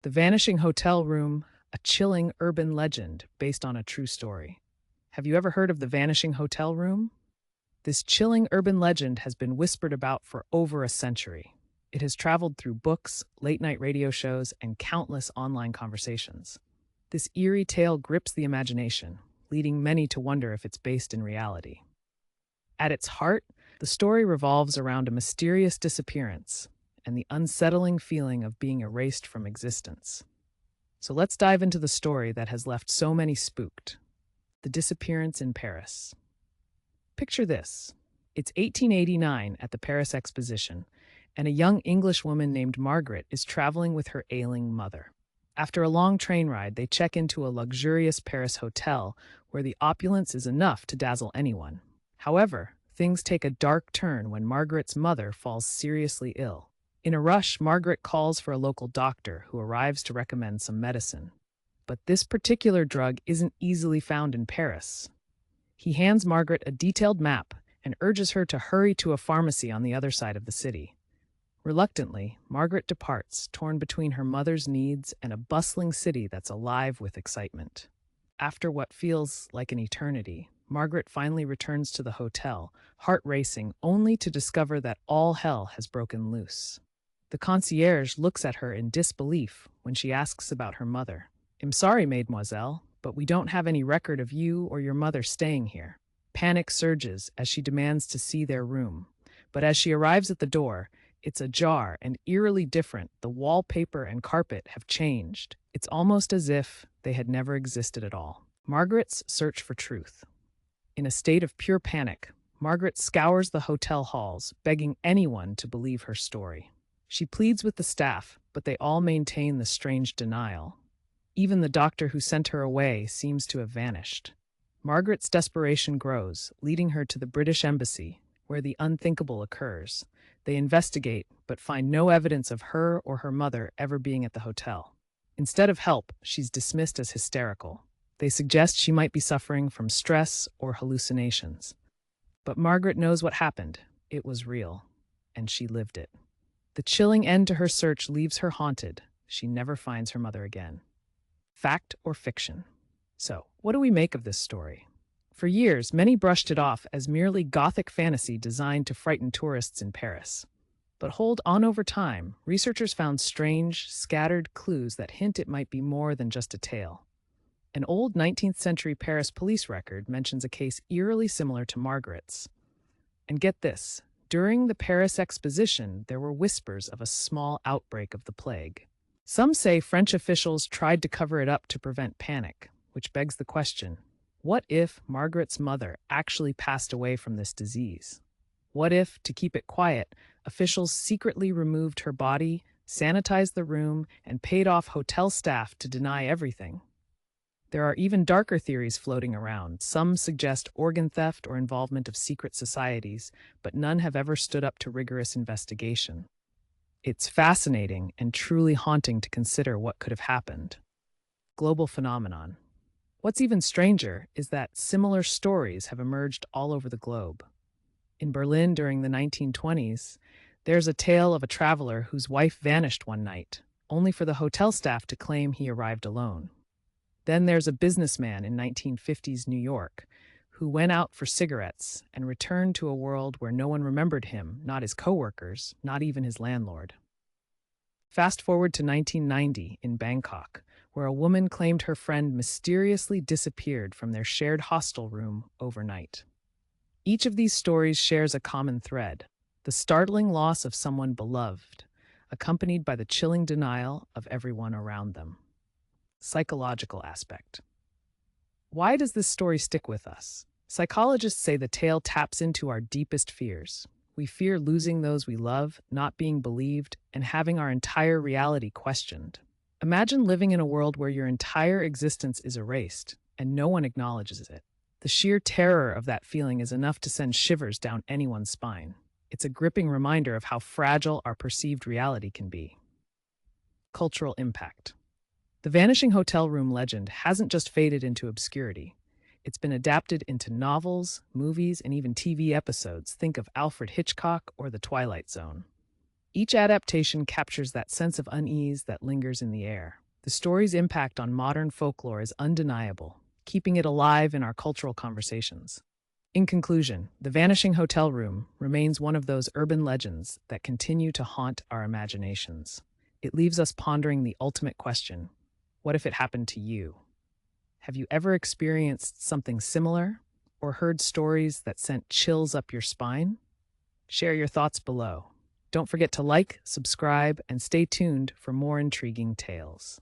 The Vanishing Hotel Room, a chilling urban legend based on a true story. Have you ever heard of the Vanishing Hotel Room? This chilling urban legend has been whispered about for over a century. It has traveled through books, late night radio shows, and countless online conversations. This eerie tale grips the imagination, leading many to wonder if it's based in reality. At its heart, the story revolves around a mysterious disappearance and the unsettling feeling of being erased from existence. So let's dive into the story that has left so many spooked: the disappearance in Paris. Picture this: it's 1889 at the Paris Exposition, and a young Englishwoman named Margaret is traveling with her ailing mother. After a long train ride, they check into a luxurious Paris hotel where the opulence is enough to dazzle anyone. However, things take a dark turn when Margaret's mother falls seriously ill. In a rush, Margaret calls for a local doctor who arrives to recommend some medicine. But this particular drug isn't easily found in Paris. He hands Margaret a detailed map and urges her to hurry to a pharmacy on the other side of the city. Reluctantly, Margaret departs, torn between her mother's needs and a bustling city that's alive with excitement. After what feels like an eternity, Margaret finally returns to the hotel, heart racing, only to discover that all hell has broken loose. The concierge looks at her in disbelief when she asks about her mother. "I'm sorry, mademoiselle, but we don't have any record of you or your mother staying here." Panic surges as she demands to see their room. But as she arrives at the door, it's ajar and eerily different. The wallpaper and carpet have changed. It's almost as if they had never existed at all. Margaret's search for truth. In a state of pure panic, Margaret scours the hotel halls, begging anyone to believe her story. She pleads with the staff, but they all maintain the strange denial. Even the doctor who sent her away seems to have vanished. Margaret's desperation grows, leading her to the British Embassy, where the unthinkable occurs. They investigate, but find no evidence of her or her mother ever being at the hotel. Instead of help, she's dismissed as hysterical. They suggest she might be suffering from stress or hallucinations. But Margaret knows what happened. It was real, and she lived it. The chilling end to her search leaves her haunted. She never finds her mother again. Fact or fiction? So, what do we make of this story? For years, many brushed it off as merely gothic fantasy designed to frighten tourists in Paris. But hold on, over time, researchers found strange, scattered clues that hint it might be more than just a tale. An old 19th century Paris police record mentions a case eerily similar to Margaret's. And get this, during the Paris Exposition, there were whispers of a small outbreak of the plague. Some say French officials tried to cover it up to prevent panic, which begs the question: what if Margaret's mother actually passed away from this disease? What if, to keep it quiet, officials secretly removed her body, sanitized the room, and paid off hotel staff to deny everything? There are even darker theories floating around. Some suggest organ theft or involvement of secret societies, but none have ever stood up to rigorous investigation. It's fascinating and truly haunting to consider what could have happened. Global phenomenon. What's even stranger is that similar stories have emerged all over the globe. In Berlin during the 1920s, there's a tale of a traveler whose wife vanished one night, only for the hotel staff to claim he arrived alone. Then there's a businessman in 1950s New York who went out for cigarettes and returned to a world where no one remembered him, not his coworkers, not even his landlord. Fast forward to 1990 in Bangkok, where a woman claimed her friend mysteriously disappeared from their shared hostel room overnight. Each of these stories shares a common thread: the startling loss of someone beloved, accompanied by the chilling denial of everyone around them. Psychological aspect. Why does this story stick with us? Psychologists say the tale taps into our deepest fears. We fear losing those we love, not being believed, and having our entire reality questioned. Imagine living in a world where your entire existence is erased, and no one acknowledges it. The sheer terror of that feeling is enough to send shivers down anyone's spine. It's a gripping reminder of how fragile our perceived reality can be. Cultural impact. The Vanishing Hotel Room legend hasn't just faded into obscurity. It's been adapted into novels, movies, and even TV episodes. Think of Alfred Hitchcock or The Twilight Zone. Each adaptation captures that sense of unease that lingers in the air. The story's impact on modern folklore is undeniable, keeping it alive in our cultural conversations. In conclusion, The Vanishing Hotel Room remains one of those urban legends that continue to haunt our imaginations. It leaves us pondering the ultimate question: what if it happened to you? Have you ever experienced something similar or heard stories that sent chills up your spine? Share your thoughts below. Don't forget to like, subscribe, and stay tuned for more intriguing tales.